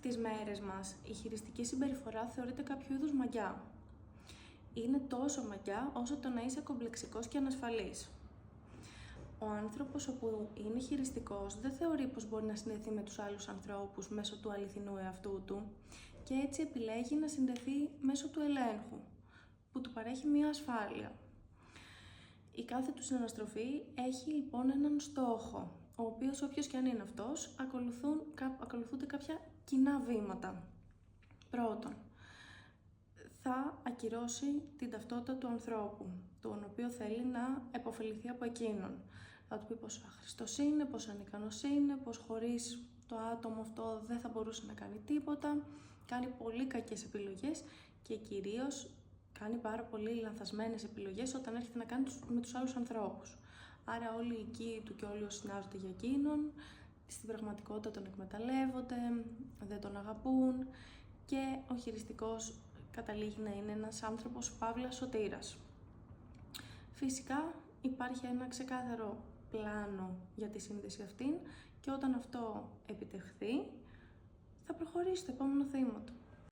τις μέρες μας η χειριστική συμπεριφορά θεωρείται κάποιο είδους μαγιά. Είναι τόσο μαγιά όσο το να είσαι κομπλεξικός και ανασφαλής. Ο άνθρωπος όπου είναι χειριστικός δεν θεωρεί πως μπορεί να συνδεθεί με τους άλλους ανθρώπους μέσω του αληθινού εαυτού του και έτσι επιλέγει να συνδεθεί μέσω του ελέγχου, που του παρέχει μία ασφάλεια. Η κάθε του συναναστροφή έχει λοιπόν έναν στόχο, ο οποίος όποιος και αν είναι αυτός, ακολουθούνται κάποια κοινά βήματα. Πρώτον, θα ακυρώσει την ταυτότητα του ανθρώπου, τον οποίο θέλει να επωφεληθεί από εκείνον. Θα του πει πόσο άχρηστος είναι, πόσο ανικανός είναι, πως χωρίς το άτομο αυτό δεν θα μπορούσε να κάνει τίποτα, κάνει πολύ κακές επιλογές και κυρίως κάνει πάρα πολύ λανθασμένες επιλογές όταν έρχεται να κάνει με τους άλλους ανθρώπους. Άρα όλοι οι οικοί του και όλοι όσοι συνάζονται για εκείνον, στην πραγματικότητα τον εκμεταλλεύονται, δεν τον αγαπούν και ο χειριστικός καταλήγει να είναι ένας άνθρωπος παύλα σωτήρας. Φυσικά υπάρχει ένα ξεκάθαρο πλάνο για τη σύνδεση αυτήν και όταν αυτό επιτευχθεί θα προχωρήσει στο επόμενο θύμα του.